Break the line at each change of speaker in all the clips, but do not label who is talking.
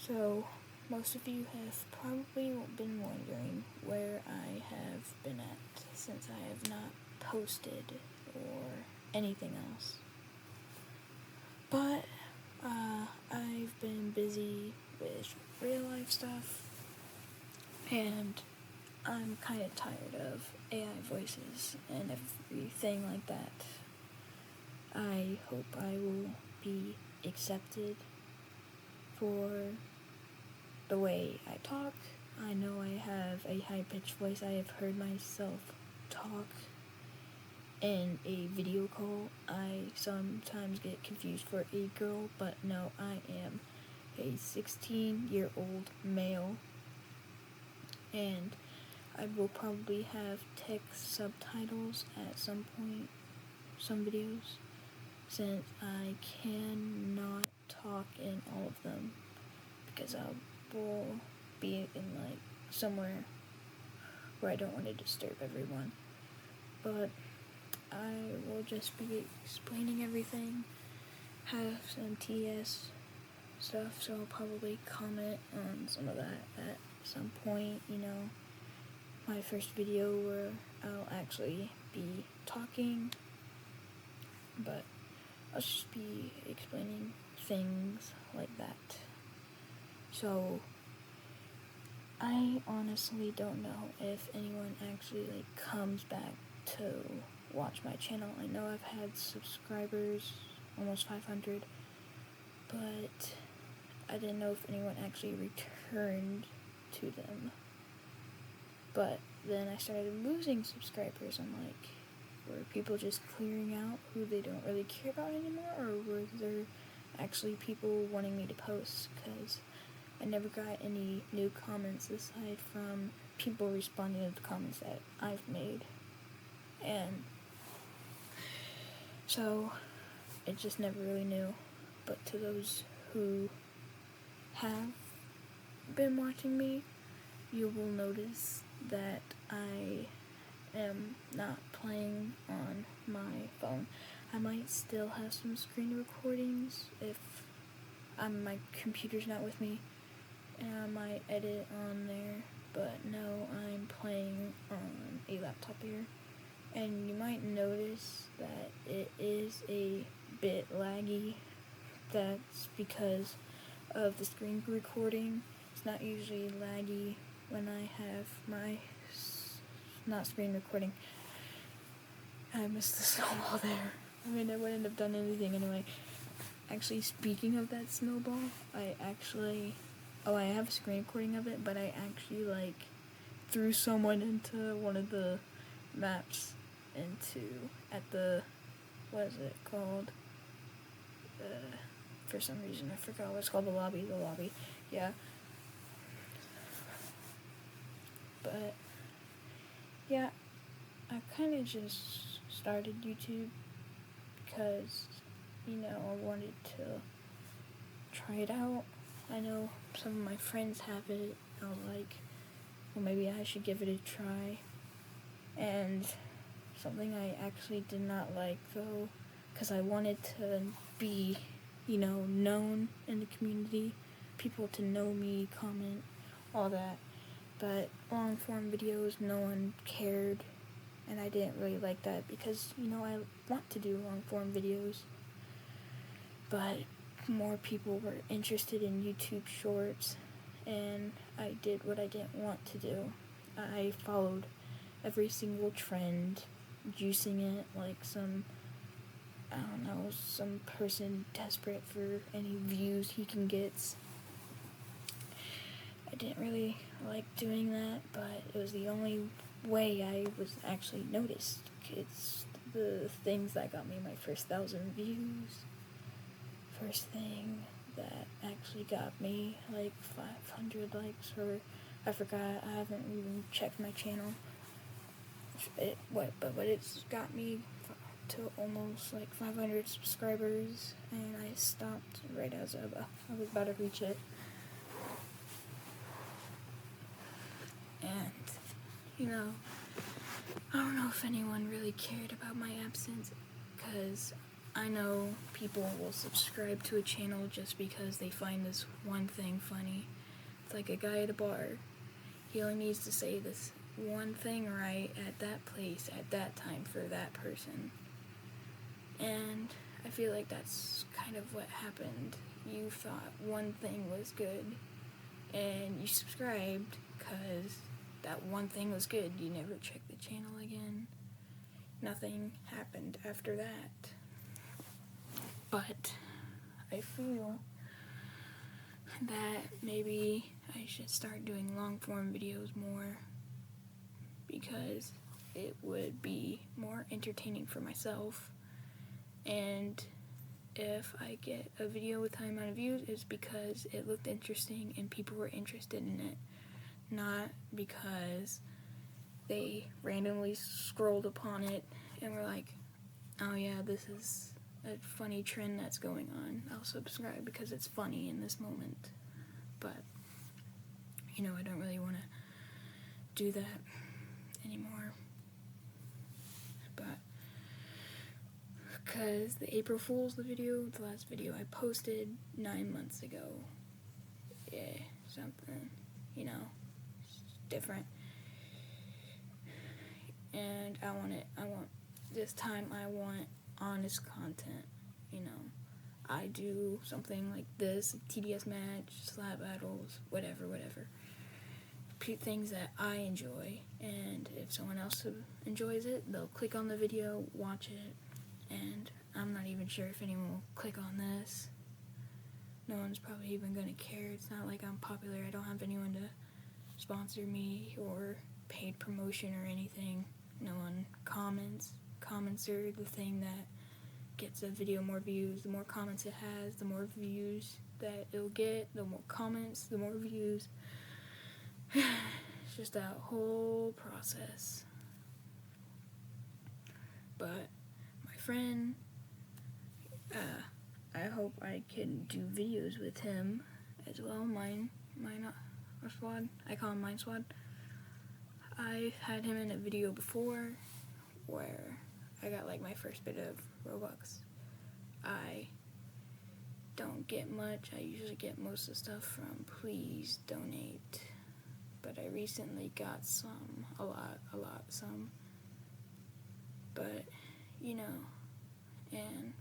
So, most of you have probably been wondering where I have been at since I have not posted or anything else. But, I've been busy with real life stuff, and I'm kind of tired of AI voices and everything like that. I hope I will be accepted for the way I talk. I know I have a high-pitched voice. I have heard myself talk in a video call. I sometimes get confused for a girl, but no, I am a 16-year-old male, and I will probably have text subtitles at some point, some videos, since I cannot talk in all of them, because I will be in like somewhere where I don't want to disturb everyone. But I will just be explaining everything, have some TS stuff, so I'll probably comment on some of that at some point, my first video where I'll actually be talking, but I'll just be explaining things like that. So, I honestly don't know if anyone actually comes back to watch my channel. I know I've had subscribers, almost 500, but I didn't know if anyone actually returned to them. But then I started losing subscribers. I'm like, were people just clearing out who they don't really care about anymore, or were there actually people wanting me to post? Because I never got any new comments aside from people responding to the comments that I've made. And so it just never really knew. But to those who have been watching me, you will notice that I am not playing on my phone. I might still have some screen recordings if my computer's not with me, and I might edit on there, but no, I'm playing on a laptop here. And you might notice that it is a bit laggy. That's because of the screen recording. It's not usually laggy when I have my not screen recording. I missed the snowball there. I mean, I wouldn't have done anything anyway. Actually, speaking of that snowball, I have a screen recording of it, but I actually threw someone into one of the maps at the, what is it called? For some reason, I forgot what it's called, the lobby, yeah. But, yeah, I kind of just started YouTube because, I wanted to try it out. I know some of my friends have it. I was like, well, maybe I should give it a try. And something I actually did not like, though, because I wanted to be, known in the community, people to know me, comment, all that. But long form videos, no one cared, and I didn't really like that because, I want to do long form videos, but more people were interested in YouTube Shorts, and I did what I didn't want to do. I followed every single trend, juicing it like some person desperate for any views he can get. I didn't really like doing that, but it was the only way I was actually noticed. It's the things that got me my first 1,000 views. First thing that actually got me 500 likes, or I forgot, I haven't even checked my channel. But it's got me to almost 500 subscribers, and I stopped right as I was about to reach it. And, I don't know if anyone really cared about my absence, because I know people will subscribe to a channel just because they find this one thing funny. It's like a guy at a bar. He only needs to say this one thing right at that place at that time for that person. And I feel like that's kind of what happened. You thought one thing was good and you subscribed because that one thing was good. You never checked the channel again. Nothing happened after that. But I feel that maybe I should start doing long form videos more because it would be more entertaining for myself. And if I get a video with high amount of views, it's because it looked interesting and people were interested in it, not because they randomly scrolled upon it and were like, oh yeah, this is a funny trend that's going on. I'll subscribe because it's funny in this moment. But, I don't really want to do that anymore. But, because the April Fool's the last video I posted 9 months ago. Yeah, something, different. And I want this time I want honest content, I do something like this, TDS match, slap battles, whatever. Things that I enjoy, and if someone else enjoys it, they'll click on the video, watch it, and I'm not even sure if anyone will click on this. No one's probably even gonna care. It's not like I'm popular. I don't have anyone to sponsor me or paid promotion or anything. No one comments. Comments are the thing that gets a video more views. The more comments it has, the more views that it'll get. The more comments, the more views. It's just that whole process. But my friend, I hope I can do videos with him as well. Mine Squad. I call him Mine Squad. I've had him in a video before where I got like my first bit of Robux. I don't get much. I usually get most of the stuff from Please Donate. But I recently got some, a lot, some. But, and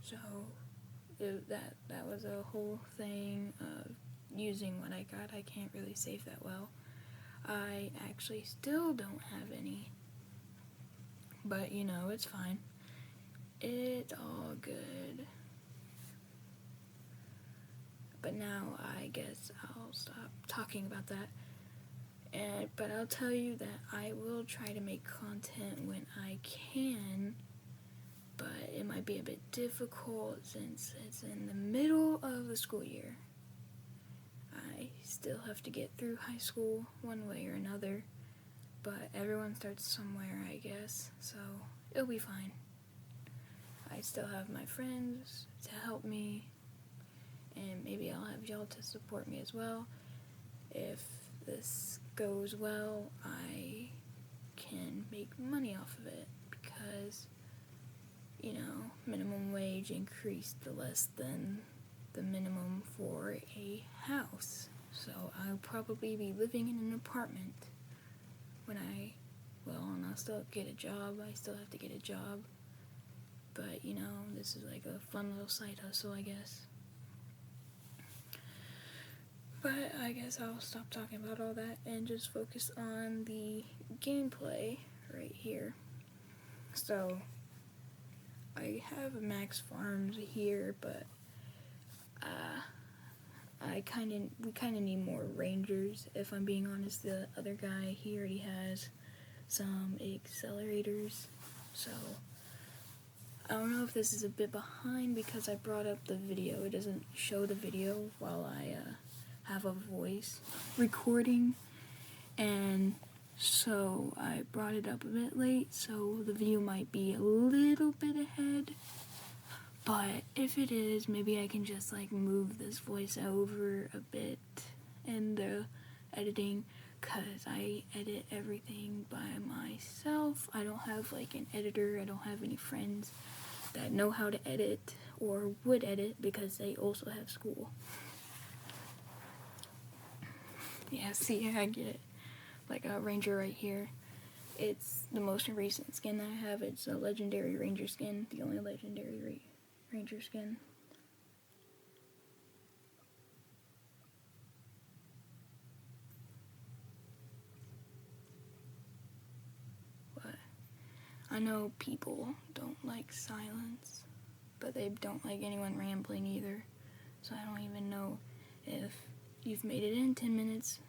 so that was a whole thing of using what I got. I can't really save that well. I actually still don't have any. But, it's fine. It's all good. But now I guess I'll stop talking about that. But I'll tell you that I will try to make content when I can. But it might be a bit difficult since it's in the middle of the school year. I still have to get through high school one way or another. But everyone starts somewhere, I guess, so it'll be fine. I still have my friends to help me, and maybe I'll have y'all to support me as well. If this goes well, I can make money off of it because, minimum wage increased to less than the minimum for a house. So I'll probably be living in an apartment when and I'll still get a job. I still have to get a job. But, this is like a fun little side hustle, I guess. But I guess I'll stop talking about all that and just focus on the gameplay right here. So, I have max farms here, but we kind of need more rangers. If I'm being honest, the other guy, he already has some accelerators. So, I don't know if this is a bit behind because I brought up the video. It doesn't show the video while I have a voice recording, and so I brought it up a bit late, so the video might be a little bit ahead. But if it is, maybe I can just move this voice over a bit in the editing, cause I edit everything by myself, myself. I don't have like an editor. I don't have any friends that know how to edit or would edit because they also have school. Yeah, see, I get it. Like a ranger right here. It's the most recent skin that I have. It's a legendary ranger skin, the only legendary ranger skin. But I know people don't like silence, but they don't like anyone rambling either. So I don't even know if you've made it in 10 minutes.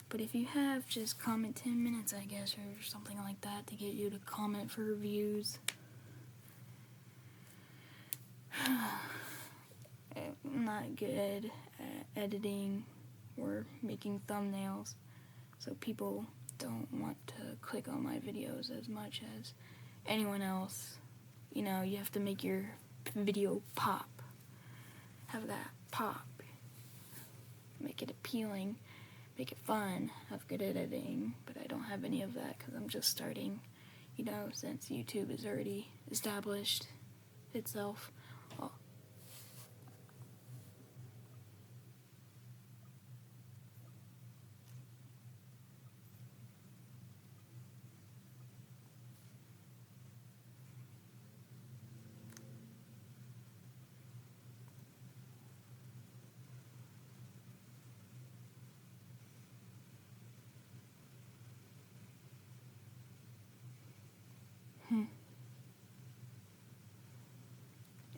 But if you have, just comment 10 minutes, I guess, or something like that to get you to comment for reviews. I'm not good at editing or making thumbnails, so people don't want to click on my videos as much as anyone else. You know, you have to make your video pop. Have that pop. Make it appealing. Make it fun. Have good editing. But I don't have any of that because I'm just starting, you know, since YouTube is already established itself. Well,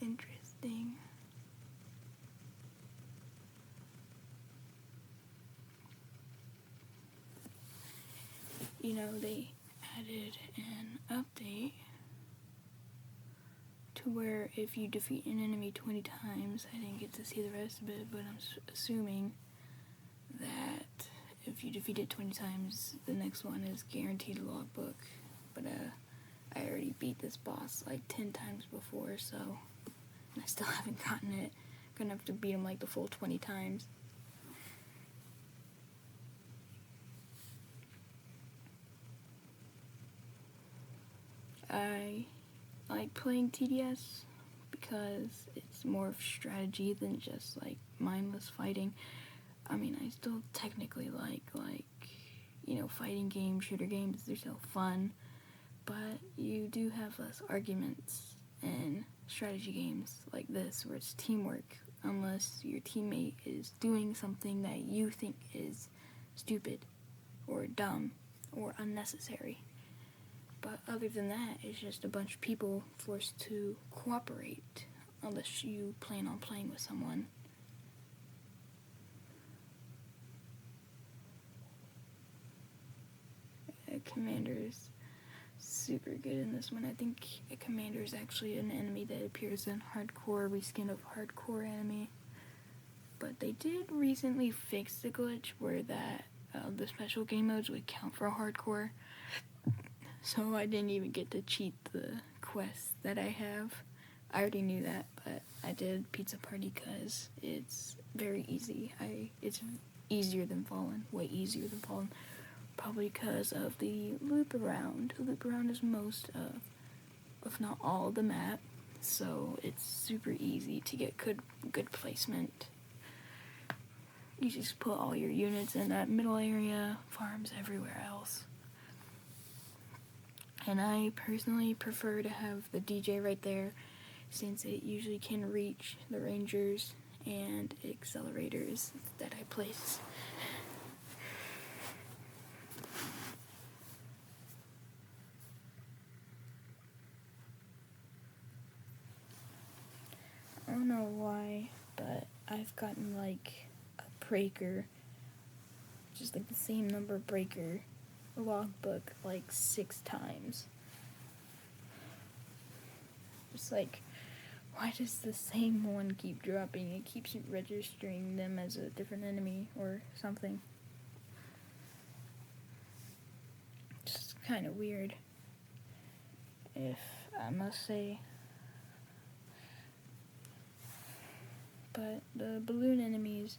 interesting. You know, they added an update to where if you defeat an enemy 20 times, I didn't get to see the rest of it, but I'm assuming that if you defeat it 20 times, the next one is guaranteed logbook. But I already beat this boss like 10 times before, so and I still haven't gotten it. Gonna have to beat him like the full 20 times. I like playing TDS because it's more of strategy than just like mindless fighting. I mean, I still technically like you know, fighting games, shooter games. They're so fun, but you do have less arguments in strategy games like this where it's teamwork, unless your teammate is doing something that you think is stupid or dumb or unnecessary. But other than that, it's just a bunch of people forced to cooperate unless you plan on playing with someone. Commander's super good in this one. I think a commander is actually an enemy that appears in hardcore, reskin of hardcore enemy. But they did recently fix the glitch where that the special game modes would count for hardcore. So I didn't even get to cheat the quests that I have. I already knew that, but I did Pizza Party because it's very easy. It's easier than Fallen, way easier than Fallen. Probably because of the loop around. The loop around is most of, if not all, the map, so it's super easy to get good placement. You just put all your units in that middle area, farms everywhere else. And I personally prefer to have the DJ right there, since it usually can reach the rangers and accelerators that I place. I don't know why, but I've gotten like a breaker, just like the same number breaker logbook like 6 times. It's like, why does the same one keep dropping? It keeps registering them as a different enemy or something. Just kind of weird, if I must say. But the balloon enemies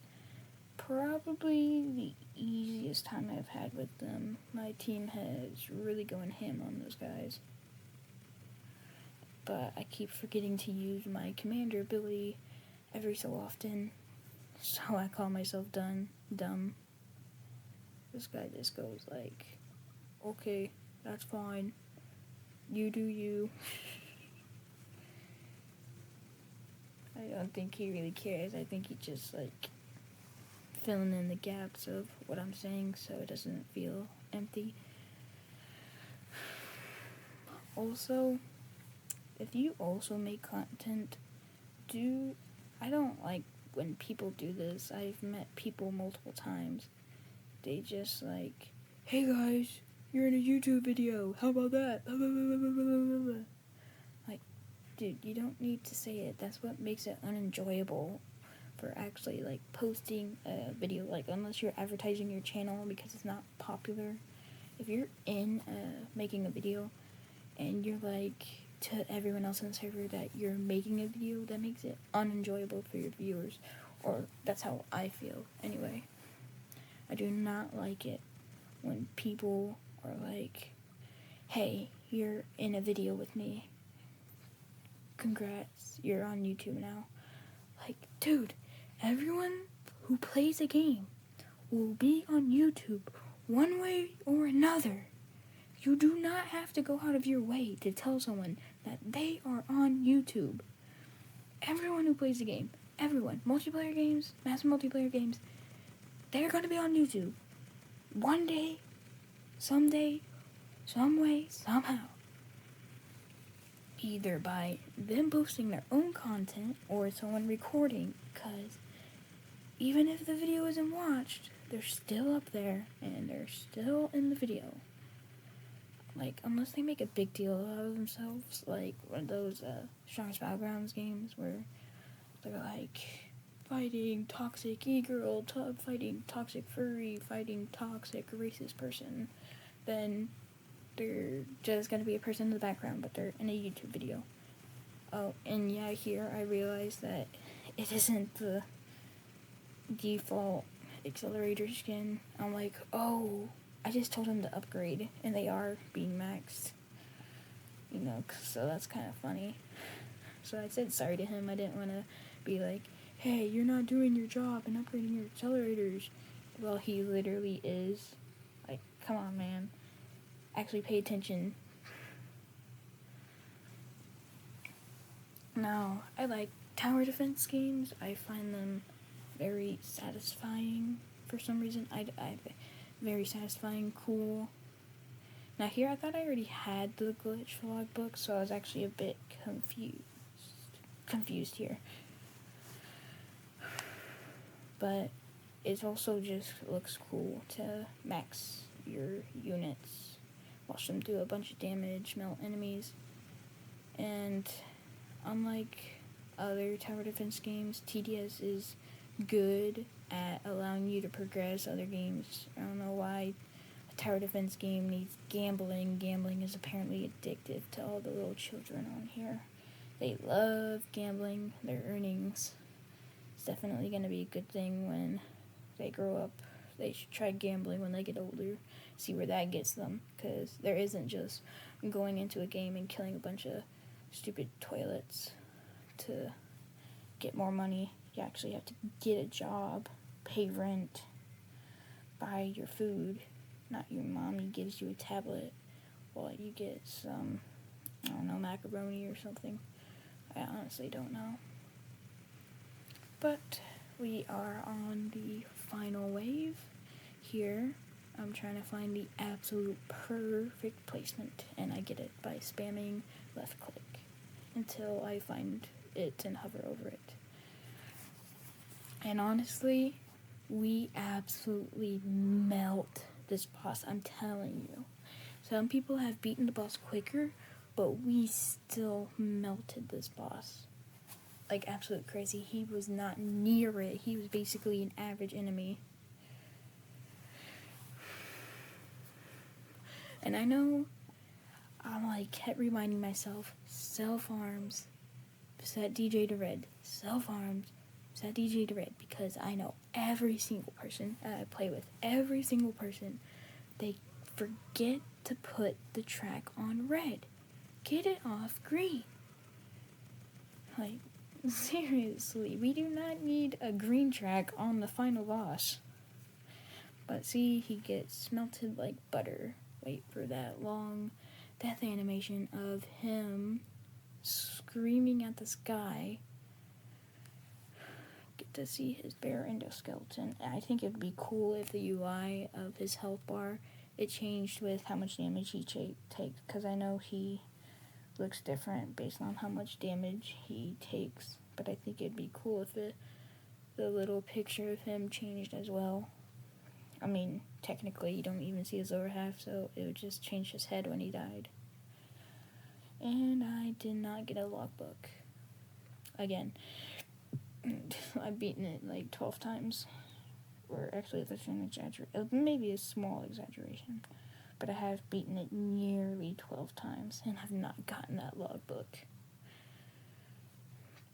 probably the easiest time I've had with them. My team has really going ham on those guys. But I keep forgetting to use my commander ability every so often. So I call myself dumb. This guy just goes like, okay, that's fine. You do you. I don't think he really cares. I think he just like filling in the gaps of what I'm saying so it doesn't feel empty. Also, if you also make content, I don't like when people do this. I've met people multiple times. They just like, hey guys, you're in a YouTube video. How about that? Like, dude, you don't need to say it. That's what makes it unenjoyable for actually like posting a video. Like, unless you're advertising your channel because it's not popular. If you're in making a video and you're like to everyone else on the server that you're making a video, that makes it unenjoyable for your viewers. Or that's how I feel anyway. I do not like it when people are like, hey, you're in a video with me. Congrats, you're on YouTube now. Like, dude, everyone who plays a game will be on YouTube one way or another. You do not have to go out of your way to tell someone that they are on YouTube. Everyone who plays the game, everyone, multiplayer games, massive multiplayer games, they're going to be on YouTube. One day, someday, some way, somehow. Either by them posting their own content or someone recording, because even if the video isn't watched, they're still up there and they're still in the video. Like, unless they make a big deal out of themselves, like one of those Strongest Battlegrounds games where they're like fighting toxic e-girl, fighting toxic furry, fighting toxic racist person, then they're just gonna be a person in the background, but they're in a YouTube video. Oh, and yeah, here I realized that it isn't the default accelerator skin. I'm like, oh, I just told them to upgrade, and they are being maxed. You know, so that's kind of funny. So I said sorry to him. I didn't want to be like, hey, you're not doing your job and upgrading your accelerators. Well, he literally is. Like, come on, man. Actually pay attention. Now, I like tower defense games. I find them very satisfying for some reason. I very satisfying, cool. Now here I thought I already had the glitch vlog book, so I was actually a bit confused here. But it also just looks cool to max your units, watch them do a bunch of damage, melt enemies, and unlike other tower defense games, TDS is good at allowing you to progress other games. I don't know why a tower defense game needs gambling. Gambling is apparently addictive to all the little children on here. They love gambling, their earnings. It's definitely going to be a good thing when they grow up. They should try gambling when they get older, see where that gets them, because there isn't just going into a game and killing a bunch of stupid toilets to get more money. You actually have to get a job, pay rent, buy your food. Not your mommy gives you a tablet while you get some, I don't know, macaroni or something. I honestly don't know. But we are on the final wave here. I'm trying to find the absolute perfect placement, and I get it by spamming left click until I find it and hover over it. And honestly, we absolutely melt this boss, I'm telling you. Some people have beaten the boss quicker, but we still melted this boss. Like, absolute crazy. He was not near it. He was basically an average enemy. And I know I'm like kept reminding myself, self arms. Set DJ to red. Self arms. set DJ to red, because I know every single person I play with, every single person, they forget to put the track on red. Get it off green. Like, seriously, we do not need a green track on the final boss. But see, he gets melted like butter. Wait for that long death animation of him screaming at the sky. Get to see his bare endoskeleton. I think it would be cool if the UI of his health bar, it changed with how much damage he takes, because I know he looks different based on how much damage he takes, but I think it'd be cool if the little picture of him changed as well. I mean, technically you don't even see his lower half, so it would just change his head when he died. And I did not get a logbook. Again, I've beaten it like 12 times. Or actually, that's an exaggeration. Maybe a small exaggeration. But I have beaten it nearly 12 times and have not gotten that logbook.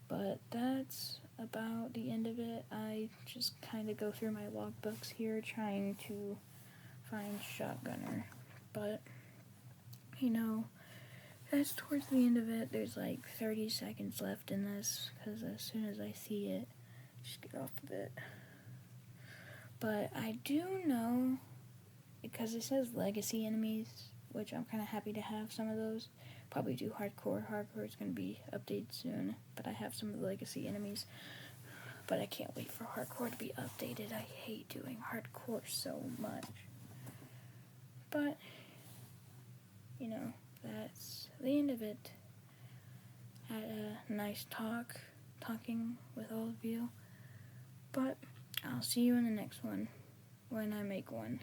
But that's about the end of it. I just kind of go through my logbooks here trying to find Shotgunner. But, you know, that's towards the end of it. There's like 30 seconds left in this, because as soon as I see it, just get off of it. But I do know, because it says legacy enemies, which I'm kind of happy to have some of those. Probably do hardcore. Hardcore is going to be updated soon, but I have some of the legacy enemies. But I can't wait for hardcore to be updated. I hate doing hardcore so much. But, you know, that's the end of it. Had a nice talking with all of you. But I'll see you in the next one, when I make one.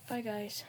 Bye, guys.